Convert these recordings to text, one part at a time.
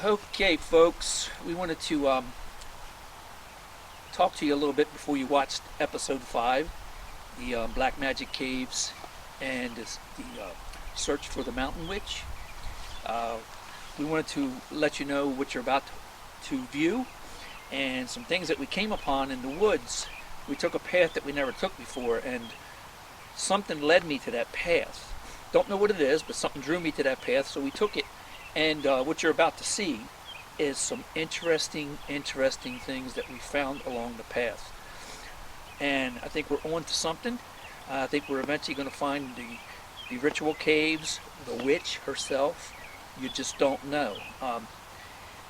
Okay, folks, we wanted to talk to you a little bit before you watched episode 5, the Black Magic Caves and the search for the Mountain Witch. Uh, we wanted to let you know what you're about to view and some things that we came upon in the woods. We took a path that we never took before, and something led me to that path. Don't know what it is, but something drew me to that path, so we took it. And what you're about to see is some interesting things that we found along the path. And I think we're on to something. I think we're eventually going to find the ritual caves, the witch herself. You just don't know.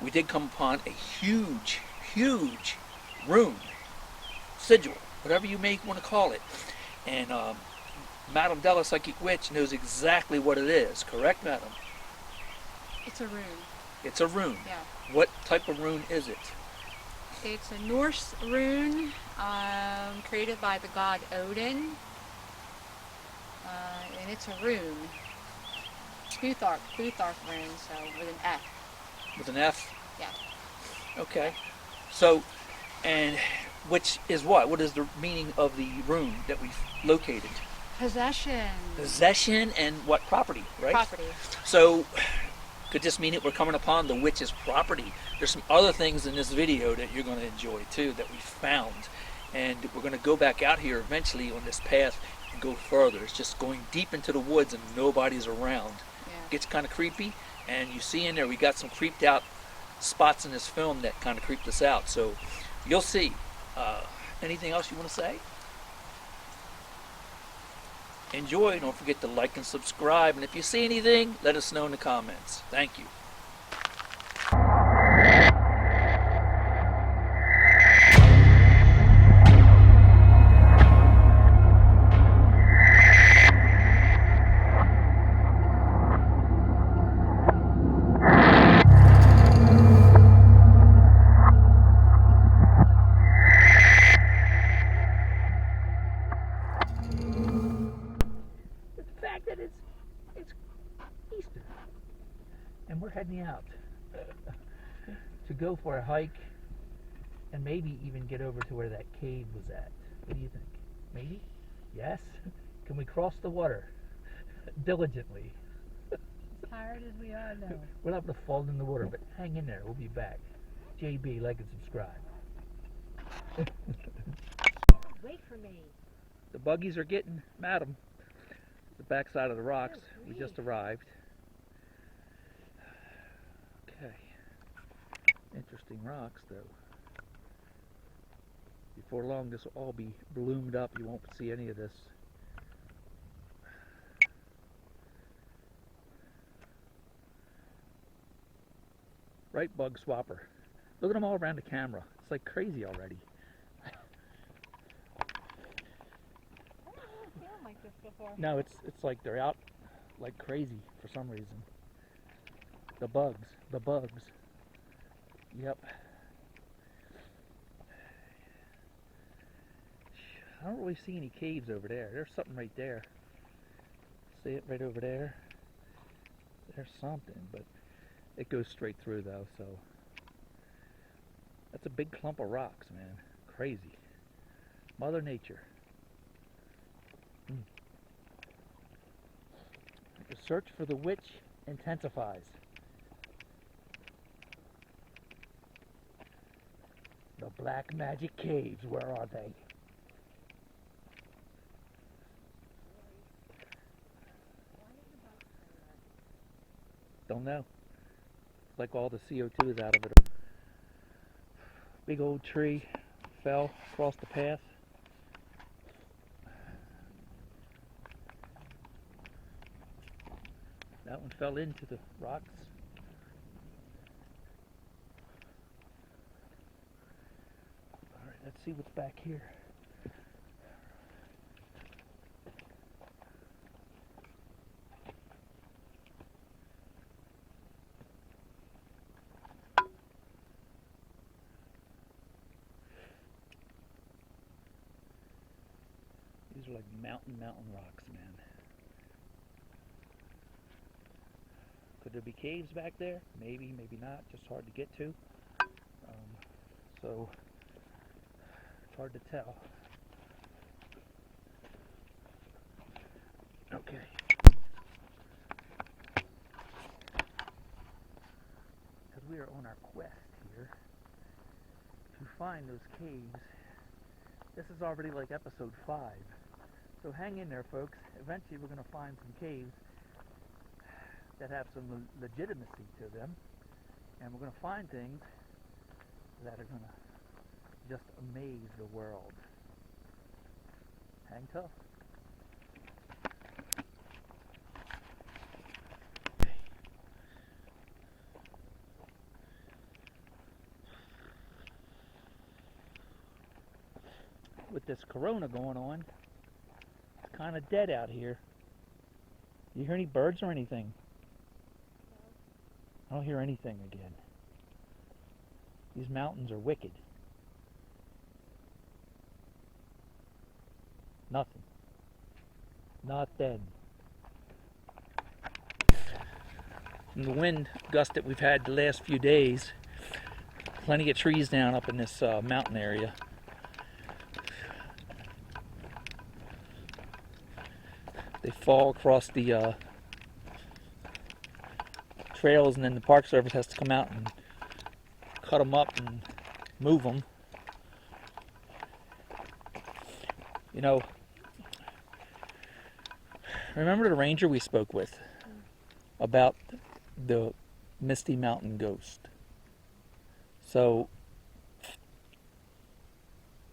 We did come upon a huge rune, sigil, whatever you may want to call it. And Madame Della Psychic Witch knows exactly what it is, correct, Madam? It's a rune. It's a rune. Yeah. What type of rune is it? It's a Norse rune created by the god Odin. And it's a rune. Futhark rune, so with an F. With an F? Yeah. Okay. So, and which is what? What is the meaning of the rune that we've located? Possession. Possession and what? Property, right? Property. So, could this mean that we're coming upon the witch's property? There's some other things in this video that you're going to enjoy too that we found. And we're going to go back out here eventually on this path and go further. It's just going deep into the woods and nobody's around. Yeah. It gets kind of creepy, and you see in there we got some creeped out spots in this film that kind of creeped us out. So you'll see. Anything else you want to say? Enjoy. Don't forget to like and subscribe. And if you see anything, let us know in the comments. Thank you. The fact that it's Easter and we're heading out to go for a hike and maybe even get over to where that cave was at. What do you think? Maybe? Yes? Can we cross the water diligently? As tired as we are, no. We're not going to fall in the water, but hang in there. We'll be back. JB, like and subscribe. Wait for me. The buggies are getting Madam. The backside of the rocks. We just arrived. Okay. Interesting rocks, though. Before long, this will all be bloomed up. You won't see any of this. Right, bug swapper. Look at them all around the camera. It's like crazy already. Like this before. No, it's like they're out like crazy for some reason. The bugs. Yep. I don't really see any caves over there. There's something right there. See it right over there? There's something, but it goes straight through though, so that's a big clump of rocks, man. Crazy. Mother Nature. The search for the witch intensifies. The Black Magic Caves, where are they? Don't know. Like all the CO2 is out of it. Big old tree fell across the path. That one fell into the rocks. Alright, let's see what's back here. These are like mountain rocks, man. Could there be caves back there? Maybe, maybe not. Just hard to get to. So it's hard to tell. Okay. Because we are on our quest here to find those caves. This is already like episode 5. So hang in there, folks. Eventually we're going to find some caves that have some legitimacy to them. And we're going to find things that are going to just amaze the world. Hang tough. With this corona going on, it's kind of dead out here. You hear any birds or anything? I don't hear anything again. These mountains are wicked. Nothing. Not dead. From the wind gust that we've had the last few days, plenty of trees down up in this mountain area. They fall across the trails, and then the Park Service has to come out and cut them up and move them. You know, remember the ranger we spoke with about the Misty Mountain ghost? So,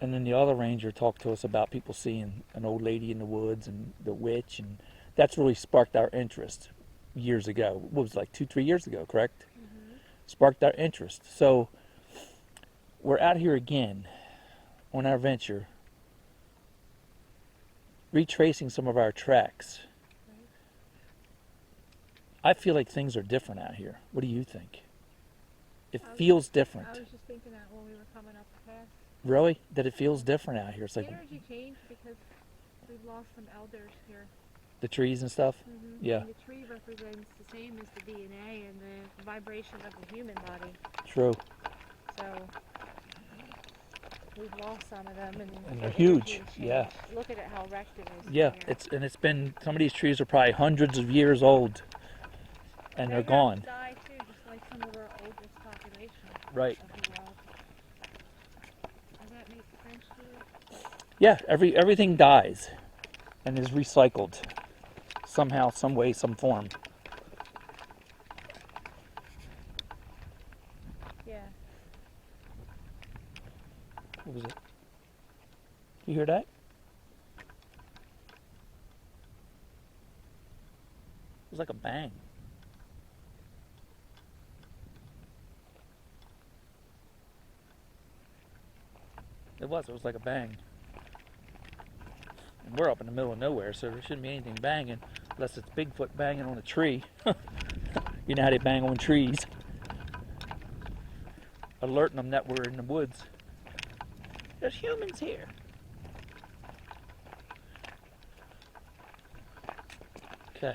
and then the other ranger talked to us about people seeing an old lady in the woods and the witch, and that's really sparked our interest years ago. What was it, like 2-3 years ago, correct? Mm-hmm. Sparked our interest. So we're out here again on our venture, retracing some of our tracks. Right. I feel like things are different out here. What do you think? It feels different. I was just thinking that when we were coming up the path. Really? That it feels different out here. It's like the energy changed because we've lost some elders here. The trees and stuff? Mm-hmm. Yeah. And the tree represents the same as the DNA and the vibration of the human body. True. So we've lost some of them, and they're huge. Yeah. Look at it, how wrecked it is. Yeah, here. it's been, some of these trees are probably hundreds of years old, and they're gone. They die too, just like some of our oldest population. Right. Of the world. Does that make sense to you? Yeah, everything dies and is recycled somehow, some way, some form. Yeah. What was it? You hear that? It was like a bang. It was like a bang. And we're up in the middle of nowhere, so there shouldn't be anything banging unless it's Bigfoot banging on a tree. You know how they bang on trees. Alerting them that we're in the woods. There's humans here. Okay.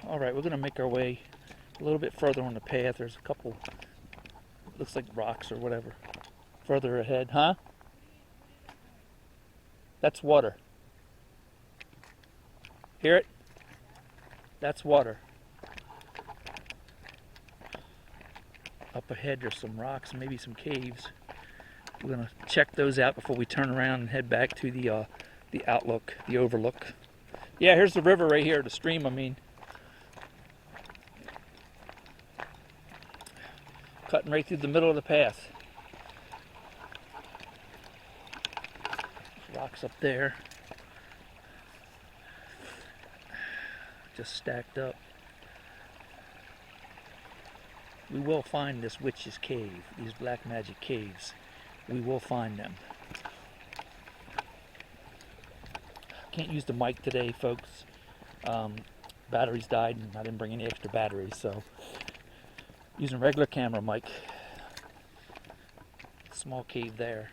All right, we're going to make our way a little bit further on the path. There's a couple, looks like rocks or whatever, further ahead. Huh? That's water. Hear it? That's water. Up ahead there's some rocks, maybe some caves. We're going to check those out before we turn around and head back to the outlook, the overlook. Yeah, here's the river right here, the stream, I mean. Cutting right through the middle of the path. Rocks up there. Just stacked up. We will find this witch's cave, these black magic caves. we will find them. Can't use the mic today, folks. Batteries died and I didn't bring any extra batteries, so using regular camera mic. Small cave there.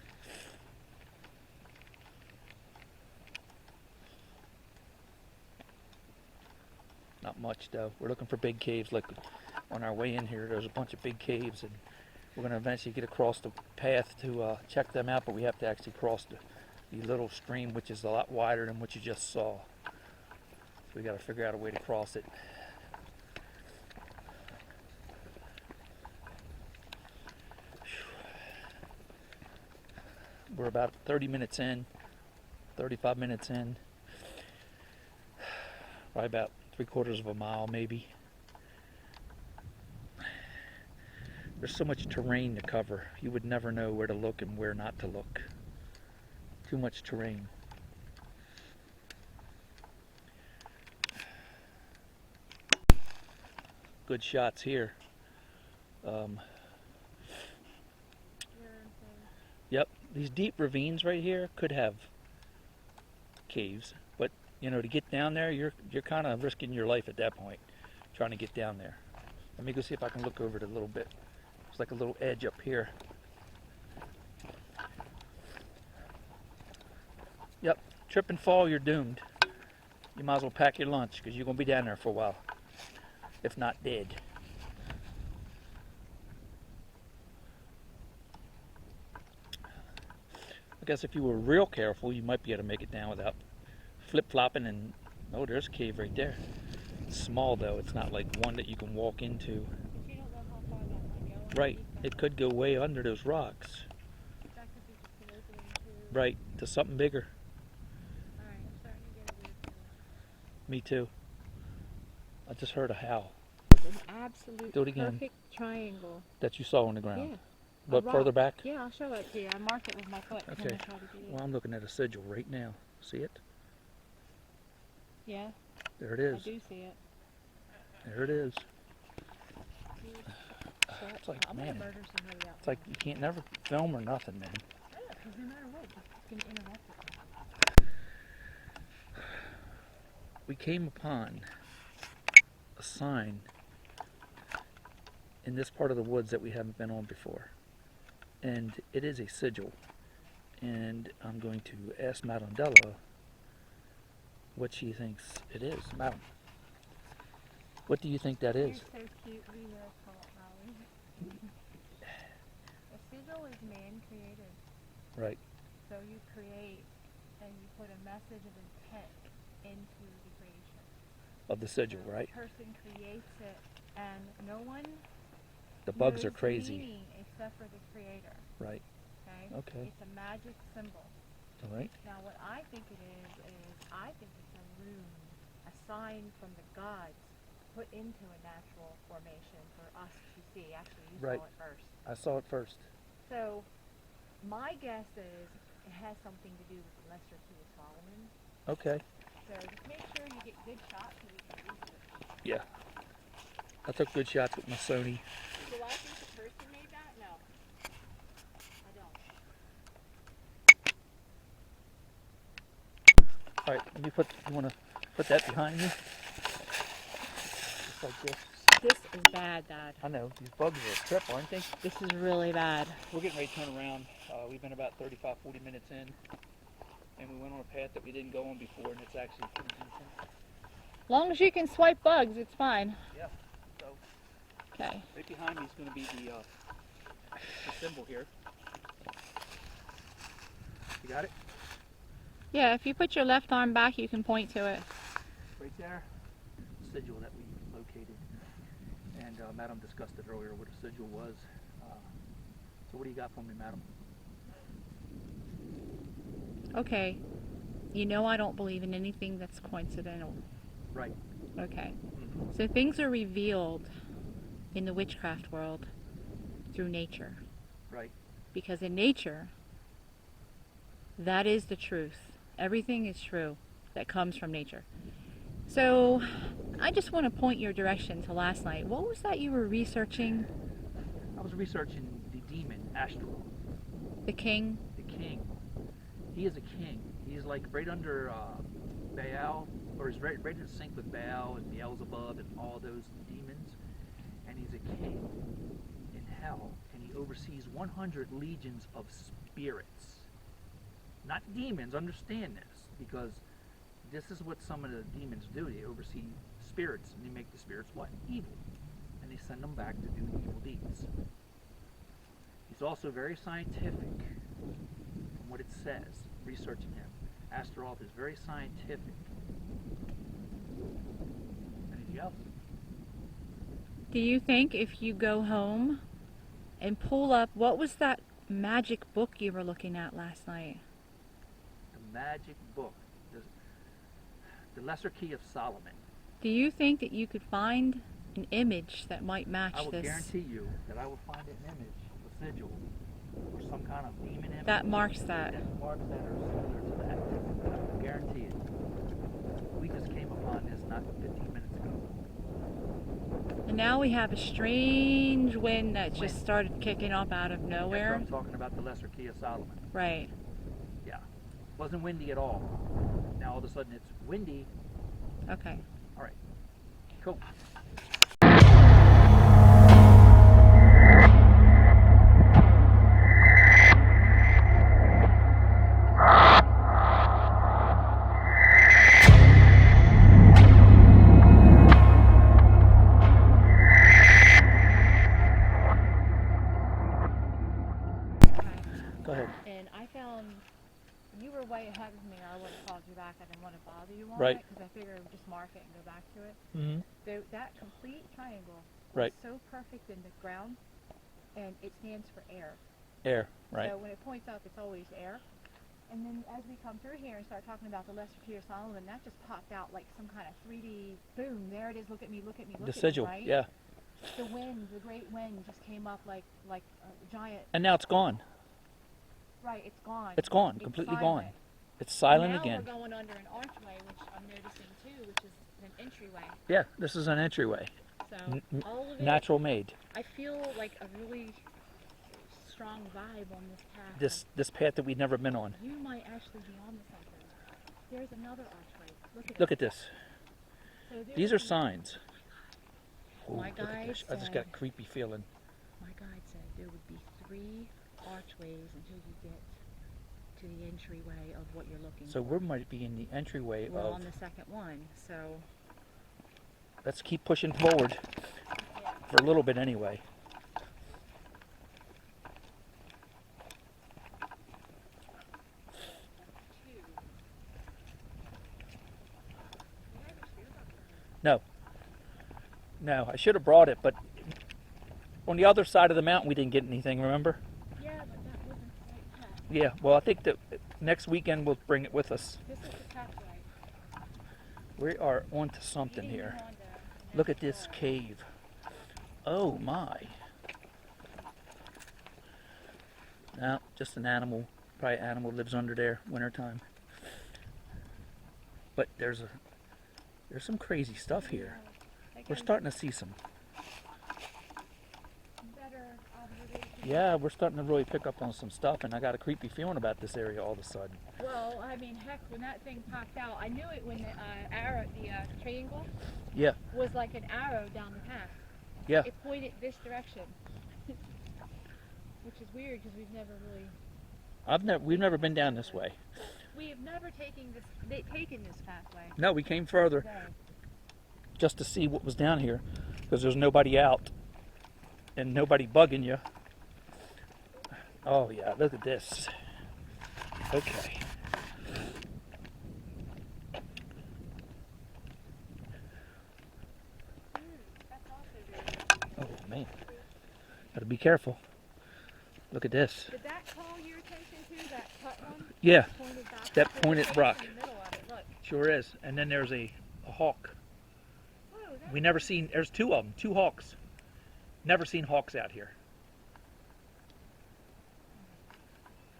Not much though. We're looking for big caves. Like on our way in here, there's a bunch of big caves, and we're going to eventually get across the path to check them out, but we have to actually cross the little stream, which is a lot wider than what you just saw. So we got to figure out a way to cross it. We're about 30 minutes in, 35 minutes in, probably about 3/4 of a mile maybe. There's so much terrain to cover. You would never know where to look and where not to look. Too much terrain. Good shots here. Yep, these deep ravines right here could have caves, but you know, to get down there, you're kind of risking your life at that point, trying to get down there. Let me go see if I can look over it a little bit. It's like a little edge up here. Yep, trip and fall, you're doomed. You might as well pack your lunch because you're going to be down there for a while, if not dead. I guess if you were real careful, you might be able to make it down without flip-flopping. And oh, there's a cave right there. It's small though. It's not like one that you can walk into. You don't know how far that might go. Right. It could go way under those rocks. That could be just an opening to... Right. To something bigger. Alright, I'm starting to get a weird feeling. Me too. I just heard a howl. An absolute Do it again. perfect triangle. That you saw on the ground. Yeah. But further back? Yeah, I'll show it to you. I marked it with my foot. Okay. When I tried to do it. Well, I'm looking at a sigil right now. See it? Yeah, There it I is. do see it. There it is. So It's like, I'm man, gonna murder somebody else. it's like you can't never film or nothing, man. Yeah, because no matter what, it's gonna interrupt it. We came upon a sign in this part of the woods that we haven't been on before. And it is a sigil. And I'm going to ask Madame Della what she thinks it is. Madam, what do you think that is? You're so cute. We will call it Molly. A sigil is man-created. Right, So you create and you put a message of intent into the creation. of the sigil, So right? The person creates it, and no one The bugs are knows the crazy. meaning except for the creator. Right, Okay. okay, It's a magic symbol. all right, Now, what I think it is I think it's a rune, a sign from the gods put into a natural formation for us to see. Actually, you Right. saw it first. I saw it first. So, my guess is it has something to do with the Lesser Key of Solomon. Okay, So just make sure you get good shots so we can use it. yeah. I took good shots with my Sony. Do I think the person made that? No. I don't. All right, let me you want to put that behind me? Just like this. This is bad, Dad. I know, these bugs are a trip, aren't they? This is really bad. We're getting ready to turn around. We've been about 35, 40 minutes in, and we went on a path that we didn't go on before, and it's actually pretty decent. As long as you can swipe bugs, it's fine. Yeah, so Okay. right behind me is going to be the symbol here. You got it? Yeah, if you put your left arm back, you can point to it. Right there. Sigil that we located. And Madam discussed it earlier what a sigil was. So what do you got for me, Madam? Okay. You know I don't believe in anything that's coincidental. Right. Okay. Mm-hmm. So things are revealed in the witchcraft world through nature. Right. Because in nature, that is the truth. Everything is true that comes from nature. So I just want to point your direction to last night. What was that you were researching? I was researching the demon Astral. The king. The king. He is a king. He's like right under Baal, or he's right in sync with Baal and Beelzebub and all those demons. And he's a king in hell, and he oversees 100 legions of spirits. Not demons, understand this, because this is what some of the demons do. They oversee spirits, and they make the spirits what? Evil. And they send them back to do evil deeds. He's also very scientific, from what it says, researching him. Astaroth is very scientific. Anything else? Do you think if you go home and pull up, what was that magic book you were looking at last night? The magic book. The Lesser Key of Solomon. Do you think that you could find an image that might match I will this? guarantee you that I will find an image, a sigil, or some kind of demon image. That marks that. That marks that or similar to that. I will guarantee it. We just came upon this not 15 minutes ago. And now we have a strange wind that just started kicking up out of nowhere. I'm talking about the Lesser Key of Solomon. Right. Yeah. Wasn't windy at all. Now all of a sudden it's windy. Okay. All right. Cool. Go ahead. And I found you were way ahead of me. I would have called you back. I didn't want to bother you on Right. it because I figured I would just mark it and go back to it. Mm-hmm. That complete triangle was Right. so perfect in the ground, and it stands for air. Air. Right. So when it points up, it's always air. And then as we come through here and start talking about the Lesser Key of Solomon, that just popped out like some kind of 3D, boom, there it is, look at me, look at me, look The at sigil. me, right? Yeah. The wind, the great wind just came up like a giant. And now it's gone. Right, it's gone. It's gone. Completely silent. gone. It's silent now again. We're going under an archway, which I'm noticing too, which is an entryway. Yeah. This is an entryway. So all of it, Natural made. I feel like a really strong vibe on this path. This path that we've never been on. You might actually be on to something. There's another archway. Look at this. So These are signs. Ooh, My look at guide this. I just said- got a creepy feeling. My guide said there would be 3 archways until you get to the entryway of what you're looking So for. we might be in the entryway We're of. on the second one, so Let's keep pushing forward yeah. for a little bit anyway. No. No, I should have brought it, but on the other side of the mountain we didn't get anything, remember? Yeah, but that wasn't the right path. Yeah, well I think that next weekend we'll bring it with us. This is the pathway. We are onto something Leading here. you on to Look at the this next cave. Oh my. No, just an animal. Probably an animal lives under there wintertime. But there's some crazy stuff here. Like We're a starting to see some. better observation. Yeah, we're starting to really pick up on some stuff, and I got a creepy feeling about this area all of a sudden. Well, I mean, heck, when that thing popped out, I knew it when the arrow, the triangle, Yeah, was like an arrow down the path. yeah. It pointed this direction, which is weird because we've never really. We've never been down this way. We have never taken this pathway. No, we came further today. just to see what was down here, because there's nobody out and nobody bugging you. Oh yeah, look at this. Okay. That's also very. Oh man, gotta be careful. Look at this. Did that call your attention to that cut one? Yeah, Pointed back that to the pointed place rock. in the middle of it. Look. Sure is. And then there's a hawk. Whoa, that's We never seen. There's 2 of them, 2 hawks. Never seen hawks out here.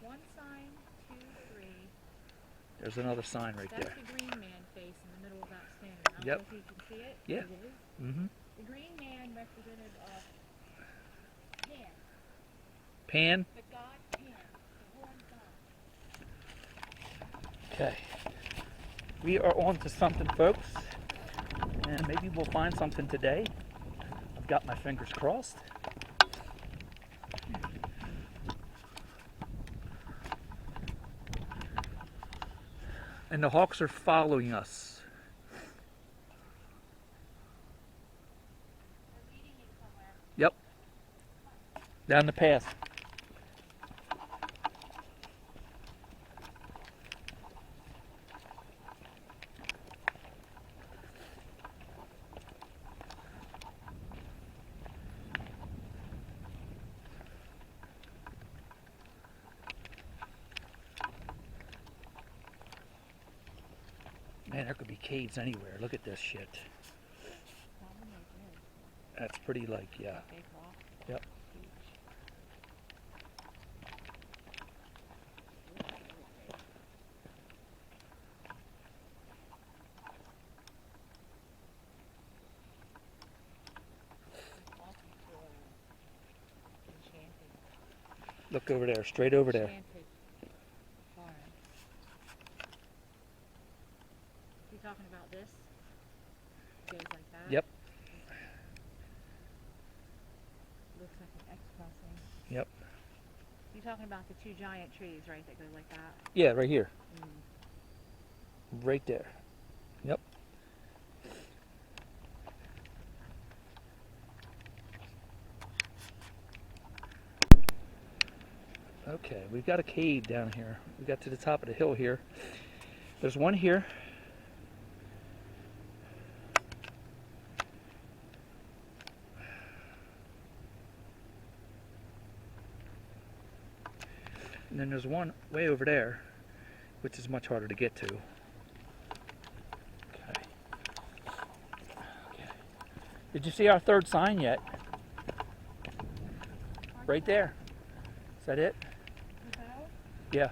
one sign, 2, 3. There's another sign right That's there. the green man face in the middle of that stone. I don't Yep. know if you can see it. Yeah. It is. Mm-hmm. The green man represented Pan, Pan. the god Pan. Okay. We are on to something, folks. And maybe we'll find something today. I've got my fingers crossed. And the hawks are following us. They're leading you somewhere. Yep. Down the path. Man, there could be caves anywhere. Look at this shit. That's pretty, like, yeah. Big rock. Yep. Look over there, straight over there. Enchanted forest. You talking about this? Goes like that? Yep. Looks like an X crossing. Yep. You talking about the two giant trees, right, that go like that? Yeah, right here. Mm. Right there. Yep. Okay, we've got a cave down here. We got to the top of the hill here. There's one here. And then there's one way over there, which is much harder to get to. Okay. Okay. Did you see our third sign yet? Right there. Is that it? Is that all? Yeah.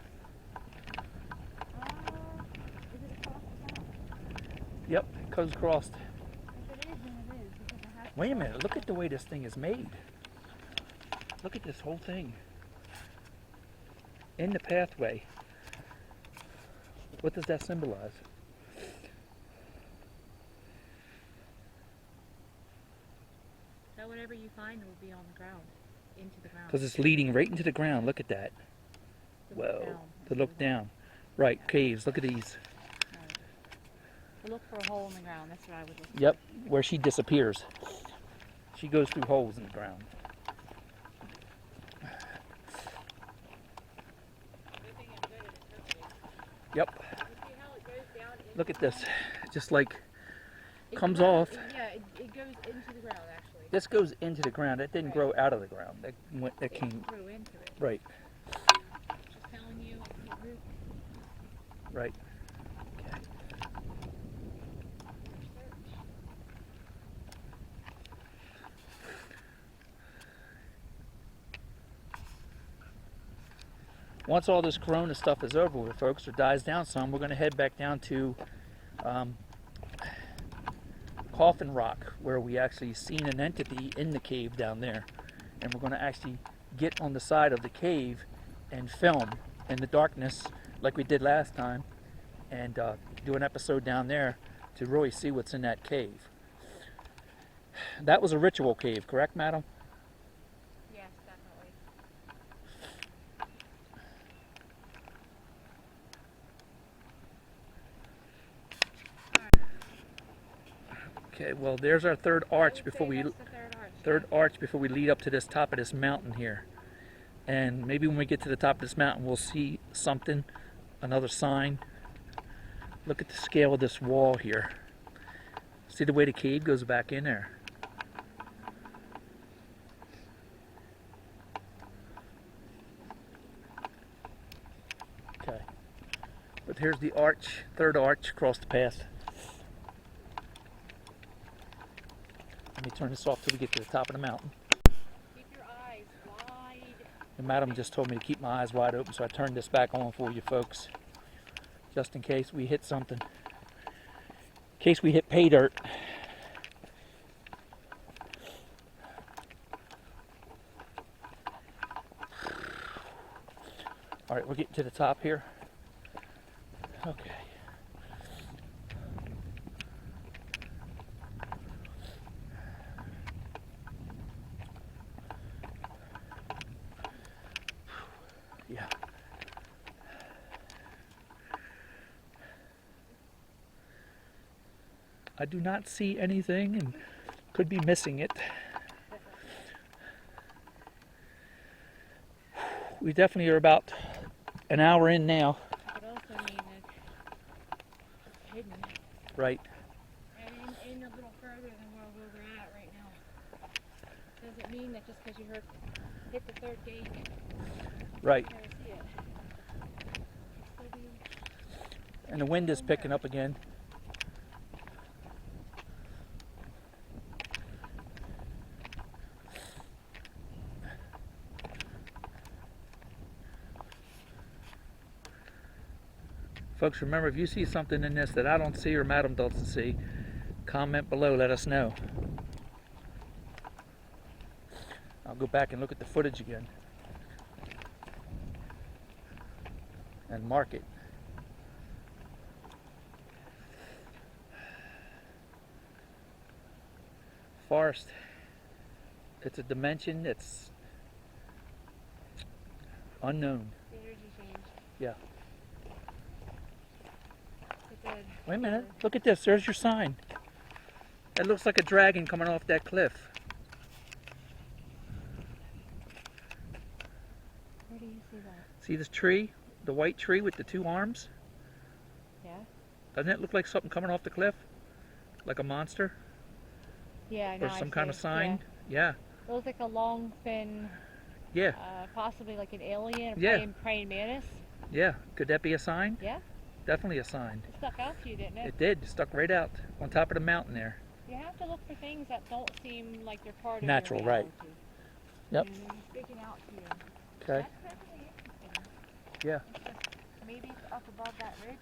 Is it across the top? Yep. It goes across. If it is, then it is. Because it has to Wait a cross minute. Look at the way this thing is made. Look at this whole thing. In the pathway. What does that symbolize? So whatever you find will be on the ground, into the ground. Because it's leading right into the ground. Look at that. To look Whoa. down. To look down. Right. Caves. Look at these. Right. To look for a hole in the ground. That's what I would look for. Yep. Where she disappears. She goes through holes in the ground. Good thing I'm good at interpreting. Yep. You see how it goes down into Look at the this. ground? Just like It comes grows- off. Yeah, it goes into the ground actually. This goes into the ground. That didn't Right. grow out of the ground. That went. That It came. grew into it. Right. Just telling you it's the root. Right. Okay. Once all this corona stuff is over with, folks, or dies down some, we're going to head back down to Coffin Rock, where we actually seen an entity in the cave down there. And we're going to actually get on the side of the cave and film in the darkness like we did last time, and do an episode down there to really see what's in that cave. That was a ritual cave, correct, madam? Yes, definitely. Okay, well, there's our third arch before we That's the third arch. third arch before we lead up to this top of this mountain here. And maybe when we get to the top of this mountain, we'll see something, another sign. Look at the scale of this wall here. See the way the cave goes back in there. Okay. But here's the arch, third arch across the path. Let me turn this off till we get to the top of the mountain. Keep your eyes wide. And madam just told me to keep my eyes wide open, so I turned this back on for you folks. Just in case we hit something. In case we hit pay dirt. Alright, we're getting to the top here. Okay. Yeah. I do not see anything and could be missing it. We definitely are about an hour in now. It could also mean that it's hidden. Right. And in a little further than where we're at right now. Doesn't mean that just because you hit the third gate, Right. you never see it. Could still be And the wind is picking up again. Folks, remember, if you see something in this that I don't see or Madam doesn't see, comment below, let us know. I'll go back and look at the footage again and mark it. Forest, it's a dimension that's unknown. the energy change. Yeah. It did. Wait a minute, look at this, there's your sign. That looks like a dragon coming off that cliff. Where do you see that? See this tree? The white tree with the two arms? Yeah? Doesn't it look like something coming off the cliff? Like a monster? Yeah, I know. Or some kind of sign? Yeah. Yeah. It looks like a long, thin, Yeah. possibly like an alien, a Yeah. praying mantis. Yeah. Could that be a sign? Yeah? Definitely a sign. It stuck out to you, didn't it? It did. Stuck right out on top of the mountain there. You have to look for things that don't seem like they're part of Natural, your right. reality. Yep. And they're sticking out to you. Okay. That's definitely interesting. Yeah. It's just, maybe it's up above that ridge.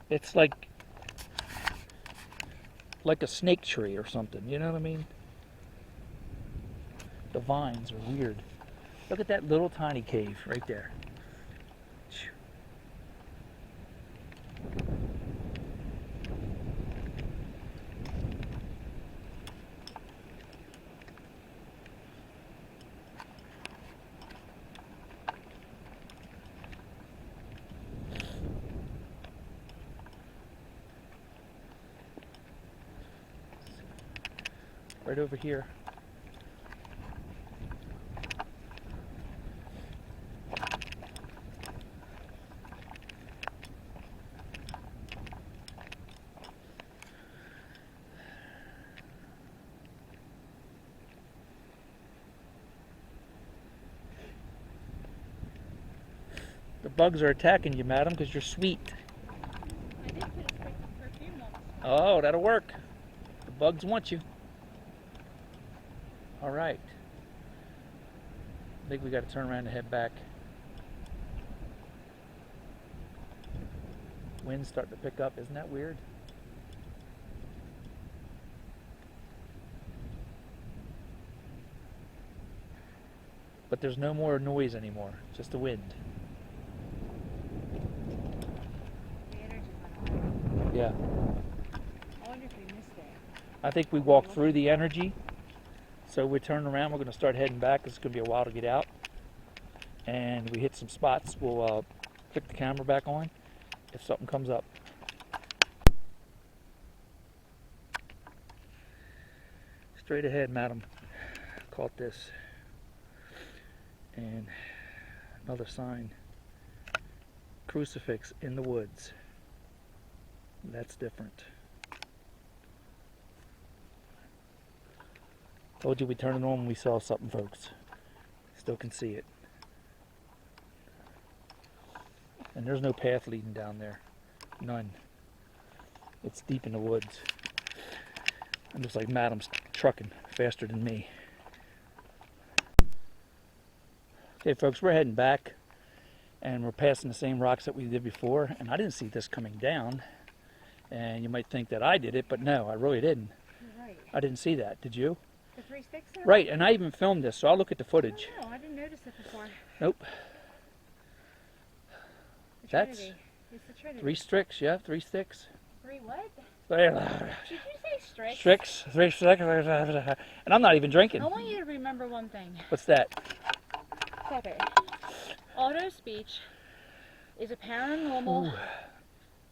It's like a snake tree or something, you know what I mean? The vines are weird. Look at that little tiny cave right there. Right over here. The bugs are attacking you, madam, because you're sweet. I did put a perfume on. Oh, that'll work. The bugs want you. All right. I think we got to turn around and head back. Wind's starting to pick up. Isn't that weird? But there's no more noise anymore. Just the wind. The energy went away. Yeah. I wonder if we missed it. I think we walked through the energy. So we turn around. We're going to start heading back. It's going to be a while to get out. And we hit some spots. We'll click the camera back on if something comes up. Straight ahead, madam. Caught this. And another sign. Crucifix in the woods. That's different. Told you we turned it on when we saw something, folks. Still can see it. And there's no path leading down there. None. It's deep in the woods. It looks like madam's trucking faster than me. Okay, folks, we're heading back. And we're passing the same rocks that we did before. And I didn't see this coming down. And you might think that I did it, but no, I really didn't. You're right. I didn't see that. Did you? The 3 sticks? Right, and I even filmed this, so I'll look at the footage. No, I didn't it before. Nope. The That's Trinity. It's the Trinity. 3 sticks, yeah, 3 sticks. 3 what? There. Did you say Strix? Sticks, 3 sticks, and I'm not even drinking. I want you to remember one thing. What's that? Stop it. Auto speech is a paranormal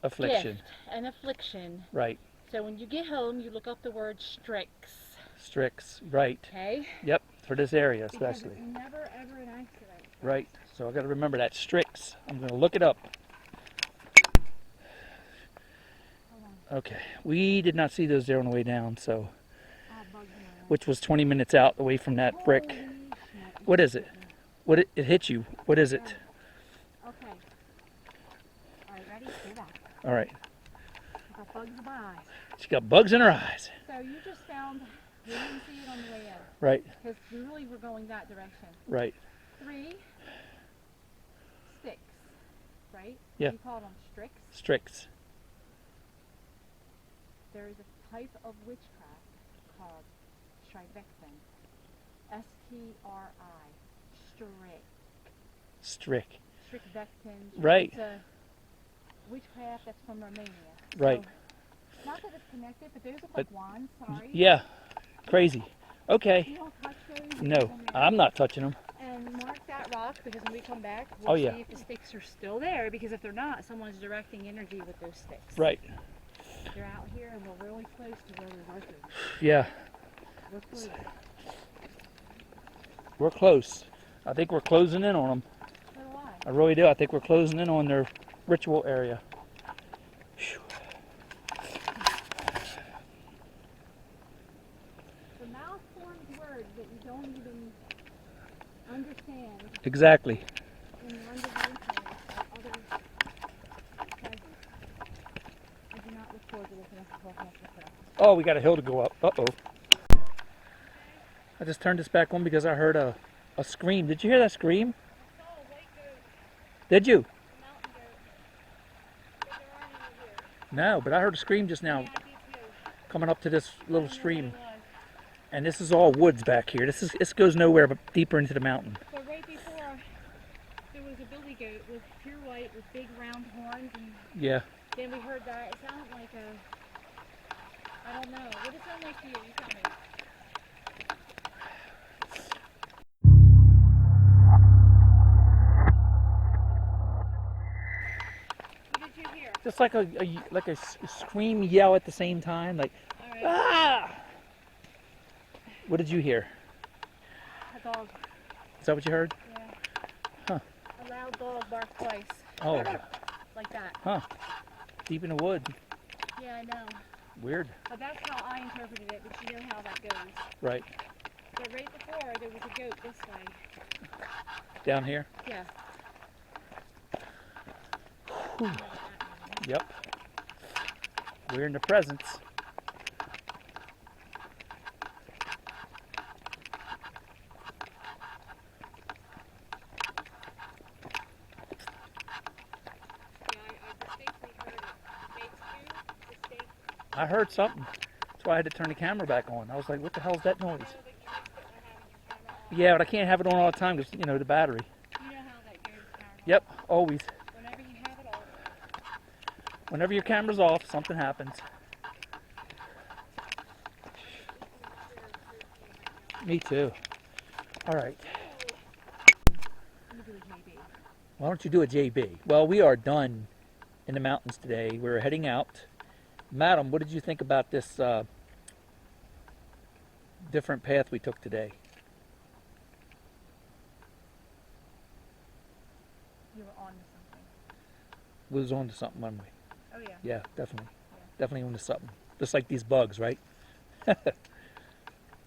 Affliction. gift, an affliction. Right. So when you get home, you look up the word Strix. Strix, right. Okay? Yep, for this area Because especially. it's never ever an accident. Right. So I got to remember that Strix. I'm going to look it up. Okay. We did not see those there on the way down, so which was 20 minutes out away from that brick. What is it? It hit you. What is it? Okay. All right, ready? Stay back. All right. I got bugs in my eyes. She got bugs in her eyes. So you just found, we didn't see it on the way in. Right. Because we really were going that direction. Right. 3 sticks, right? Yeah. You call them Strix. Strix. There is a type of witchcraft called Strivectin. S-T-R-I. Strick. Strivectin. Right. It's a witchcraft that's from Romania. Right. So, not that it's connected, but those look like wands, sorry. Yeah. Crazy. Okay. You don't touch those? No, I'm not touching them. And mark that rock, because when we come back, we'll see if the sticks are still there, because if they're not, someone's directing energy with those sticks. Right. They're out here and we're really close to where we're working. Yeah. We're close. We're close. I think we're closing in on them. So do I. I really do. I think we're closing in on their ritual area. Whew. The mouth forms words that you don't even understand. Exactly. When you're under the influence of other presence. I do not look forward to looking at the talking after crap. Oh, we got a hill to go up. Uh-oh. I just turned this back on because I heard a scream. Did you hear that scream? I saw a white goat, Did you? a mountain goat, but there aren't any here. No, but I heard a scream just now Yeah, I did too. coming up to this little I don't know stream. what it was. And this is all woods back here. This goes nowhere but deeper into the mountain. But right before, there was a billy goat with pure white with big round horns, and Yeah. then we heard that. It sounded like a, I don't know. What does it sound like to you? You tell me. What did you hear? Just like a scream yell at the same time, like All right. ah. What did you hear? A dog. Is that what you heard? Yeah. Huh. A loud dog barked twice. Oh, Like that. huh. Deep in the wood. Yeah, I know. Weird. But that's how I interpreted it, but you know how that goes. Right. But right before, there was a goat this way. Down here? Yeah. Whew. Yep. We're in the presence. I heard something. That's why I had to turn the camera back on. I was like, what the hell is that noise? Yeah, but I can't have it on all the time because, you know, the battery. You know how that goes, paranormal. Yep, always. Whenever you have it off. Whenever your camera's off, something happens. Me too. All right. You do a JB. Why don't you do a JB? Well, we are done in the mountains today. We're heading out. Madam, what did you think about this different path we took today? You were on to something. We was on to something, weren't we? Oh, yeah. Yeah, definitely. Yeah. Definitely on to something. Just like these bugs, right?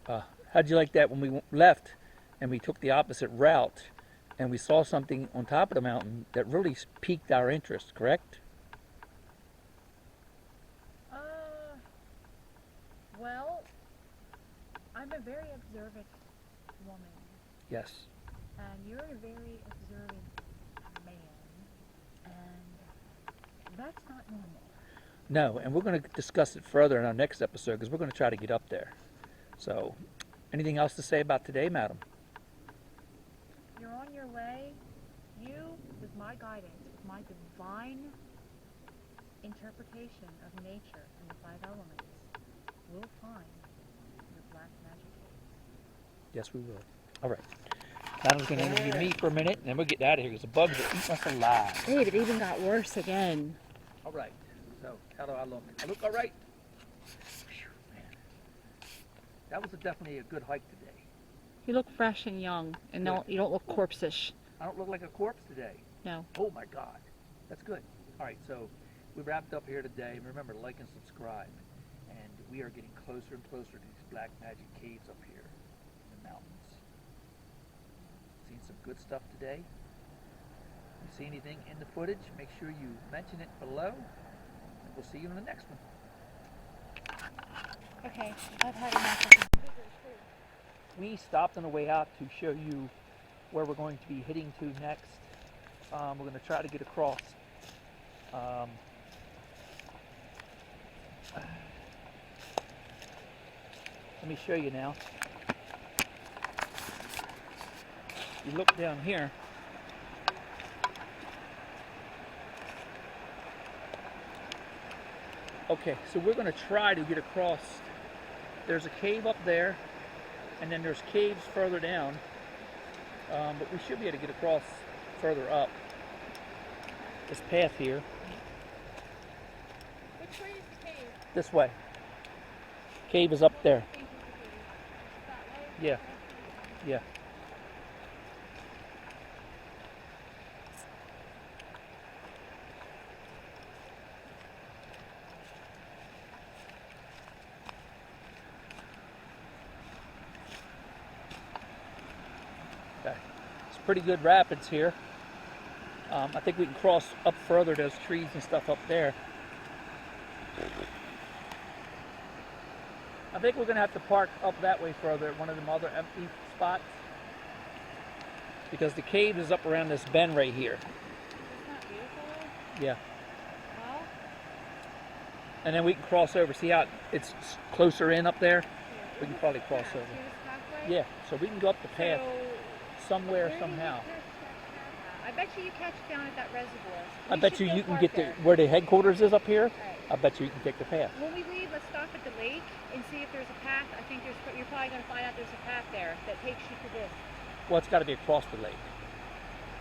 How'd you like that when we left and we took the opposite route and we saw something on top of the mountain that really piqued our interest, correct? Well, I'm a very observant woman, Yes. and you're a very observant man, and that's not normal. No, and we're going to discuss it further in our next episode because we're going to try to get up there. So, anything else to say about today, madam? You're on your way. You, with my guidance, with my divine interpretation of nature and the 5 elements, will find your black magic cave. Yes, we will. All right. Donna's going to interview me for a minute, and then we'll get out of here because the bugs are eating us alive. Babe, it even got worse again. All right. So, how do I look? I look all right? Whew, man. That was definitely a good hike today. You look fresh and young, and you don't look corpse-ish. I don't look like a corpse today. No. Oh my God. That's good. All right, so we wrapped up here today. Remember, like and subscribe. And we are getting closer and closer to these black magic caves up here in the mountains. Seen some good stuff today. If you see anything in the footage, make sure you mention it below. And we'll see you in the next one. Okay, I've had enough of it. We stopped on the way out to show you where we're going to be heading to next. We're going to try to get across. Let me show you now. You look down here. Okay, so we're going to try to get across. There's a cave up there, and then there's caves further down. But we should be able to get across further up this path here. Which way is the cave? This way. Cave is up there. Yeah. Yeah. Okay. It's pretty good rapids here. I think we can cross up further. There's trees and stuff up there. I think we're going to have to park up that way further at one of them other empty spots, because the cave is up around this bend right here. Isn't that beautiful? Yeah. Well, And then we can cross over. See how it's closer in up there? We can probably cross see over. this pathway? Yeah, so we can go up the path So, somewhere, where do you somehow. catch that path at? I bet you catch it down at that reservoir. I We bet should you go you can park get to there. where the headquarters is up here. Right. I bet you can take the path. When we leave, let's stop at the lake and see if there's a path. I think you're probably going to find out there's a path there that takes you to this. Well, it's got to be across the lake.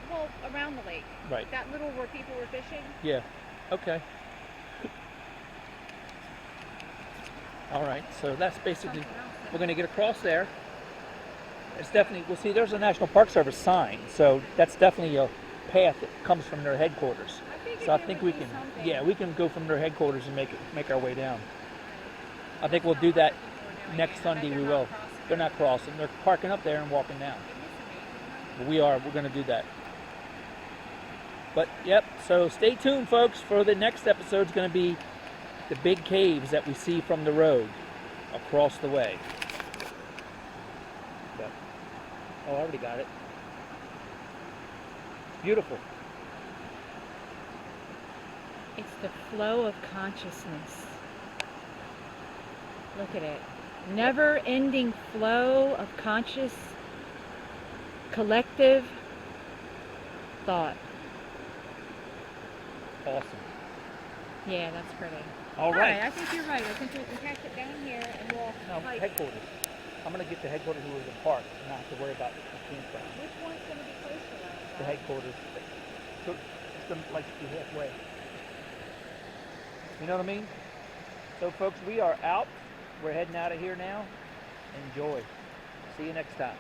Well, around the lake. Right. That little where people were fishing. Yeah. Okay. All right. So that's basically, Something else. we're going to get across there. It's definitely, well, see, there's a National Park Service sign, so that's definitely a path that comes from their headquarters. So I think we can, yeah, we can go from their headquarters and make our way down. I think we'll do that next Sunday. We will. They're not crossing. They're parking up there and walking down. But we're going to do that. But yep. So stay tuned, folks, for the next episode. It's going to be the big caves that we see from the road across the way. But, oh, I already got it. Beautiful. It's the flow of consciousness. Look at it. Never-ending flow of conscious, collective thought. Awesome. Yeah, that's pretty. All right. I think you're right. I think we can catch it down here and we'll Now, hike. headquarters. I'm going to get the headquarters who was in park and not have to worry about the campsite. Which one's going to be closer? The headquarters. So it's going to like be halfway. You know what I mean? So folks, we are out. We're heading out of here now. Enjoy. See you next time.